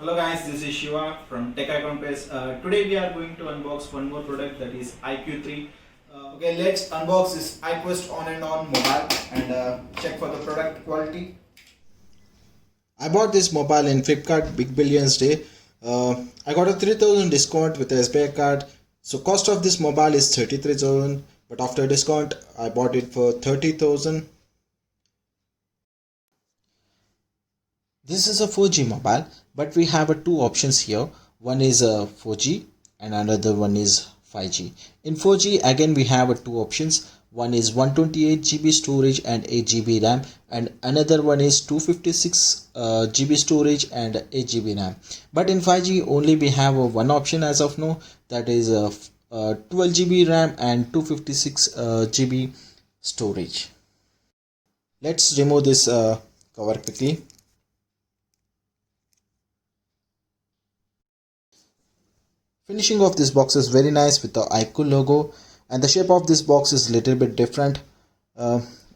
Hello guys, this is Shiva from Tech Icon Page. Today we are going to unbox one more product, that is iQOO 3. Okay, let's unbox this iQuest on and on mobile and check for the product quality. I bought this mobile in Flipkart Big Billions Day. I got a 3000 discount with a SBI card. So cost of this mobile is 33,000, but after discount I bought it for 30,000. This is a 4G mobile, but we have two options here. One is a 4G and another one is 5G. In 4G again we have two options. One is 128 GB storage and 8 GB RAM, and another one is 256 GB storage and 8 GB RAM. But in 5G only we have one option as of now, that is 12 GB RAM and 256 GB storage. Let's remove this cover quickly. Finishing of this box is very nice with the iQOO logo, and the shape of this box is little bit different.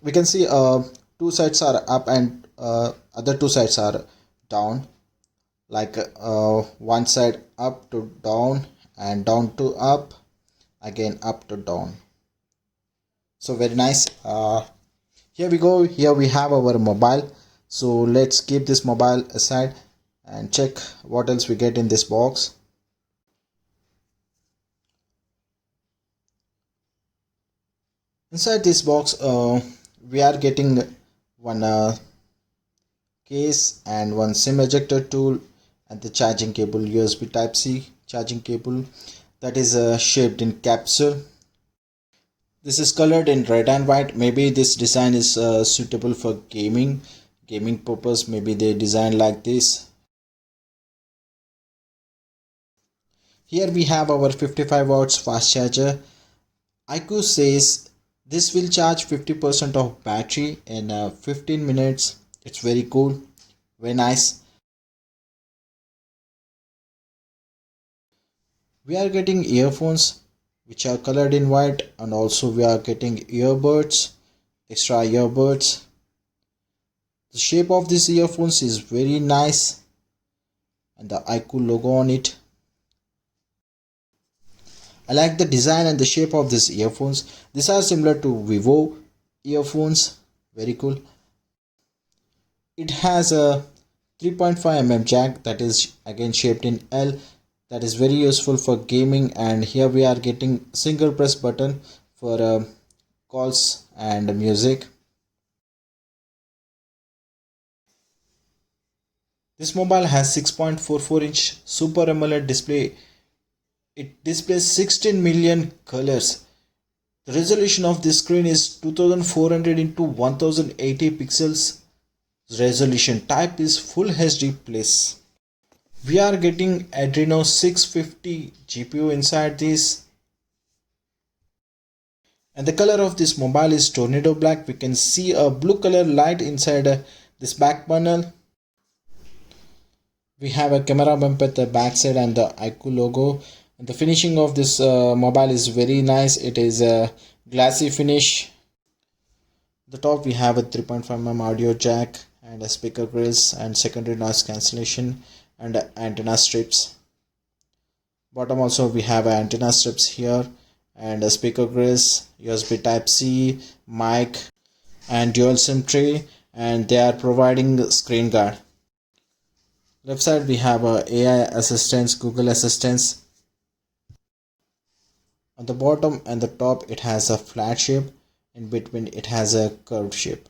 We can see two sides are up and other two sides are down, like one side up to down and down to up, again up to down. So very nice. Here we go. Here we have our mobile. So let's keep this mobile aside and check what else we get in this box. Inside this box we are getting one case and one SIM ejector tool and the charging cable, USB type C charging cable, that is shaped in capsule. This is colored in red and white. Maybe this design is suitable for gaming purpose. Maybe they design like this. Here we have our 55 watts fast charger. iQOO says this will charge 50% of battery in 15 minutes. It's very cool, very nice. We are getting earphones which are colored in white, and also we are getting earbuds, extra earbuds. The shape of these earphones is very nice and the iQOO logo on it. I like the design and the shape of these earphones. These are similar to Vivo earphones. Very cool. It has a 3.5 mm jack that is again shaped in L. That is very useful for gaming, and here we are getting single press button for calls and music. This mobile has 6.44-inch Super AMOLED display. It displays 16 million colors. The resolution of this screen is 2400 into 1080 pixels. Resolution type is Full HD Plus. We are getting Adreno 650 GPU inside this. And the color of this mobile is Tornado Black. We can see a blue color light inside this back panel. We have a camera bump at the back side and the iQOO logo. And the finishing of this mobile is very nice. It is a glassy finish. The top we have a 3.5mm audio jack and a speaker grills and secondary noise cancellation and antenna strips. Bottom also we have antenna strips here and a speaker grills, USB type C, mic and dual SIM tray, and they are providing screen guard. Left side we have AI assistants, Google assistants. On the bottom and the top it has a flat shape, in between it has a curved shape.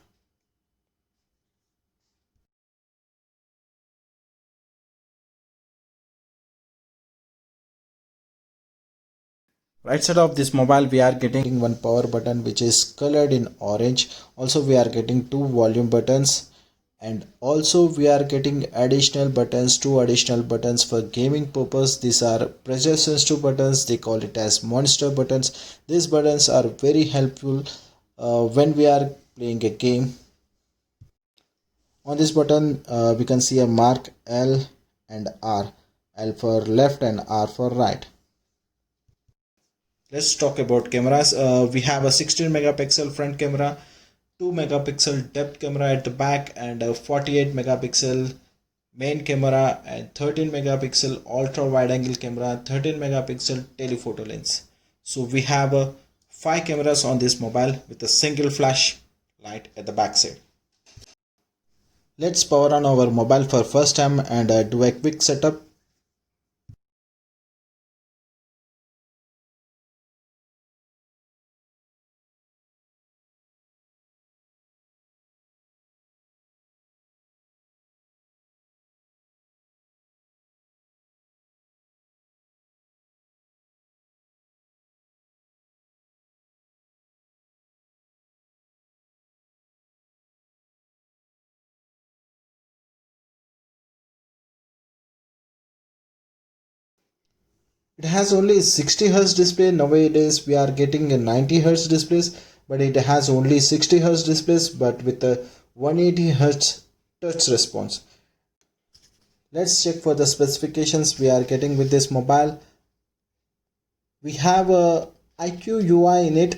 Right side of this mobile we are getting one power button which is colored in orange. Also we are getting two volume buttons, and also we are getting additional buttons, two additional buttons for gaming purpose. These are pressure sensitive buttons. They call it as monster buttons. These buttons are very helpful when we are playing a game. On this button we can see a mark L and R. L for left and R for right. Let's talk about cameras. We have a 16 megapixel front camera, 2 megapixel depth camera at the back, and a 48 megapixel main camera, and 13 megapixel ultra wide angle camera, 13 megapixel telephoto lens. So we have 5 cameras on this mobile with a single flash light at the back side. Let's power on our mobile for first time and do a quick setup. It has only 60 Hz display. Nowadays we are getting a 90 Hz displays, but it has only 60 Hz displays but with a 180 Hz touch response. Let's check for the specifications we are getting with this mobile. We have a iQOO UI in it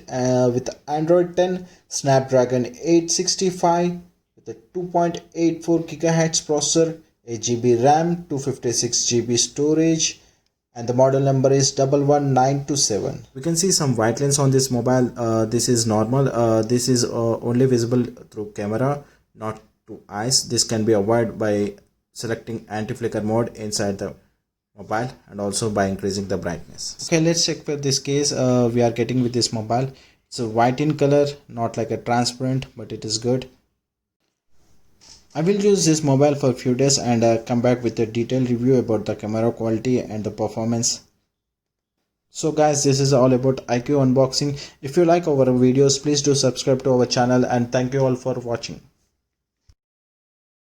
with Android 10, Snapdragon 865 with a 2.84 GHz processor, 8 GB RAM, 256 GB storage, and the model number is 11927. We can see some white lines on this mobile. This is normal. This is only visible through camera, not to eyes. This can be avoided by selecting anti-flicker mode inside the mobile and also by increasing the brightness. Okay, let's check for this case we are getting with this mobile. It's a white in color, not like a transparent, but it is good. I will use this mobile for a few days and come back with a detailed review about the camera quality and the performance. So guys, this is all about iQOO unboxing. If you like our videos, please do subscribe to our channel, and thank you all for watching.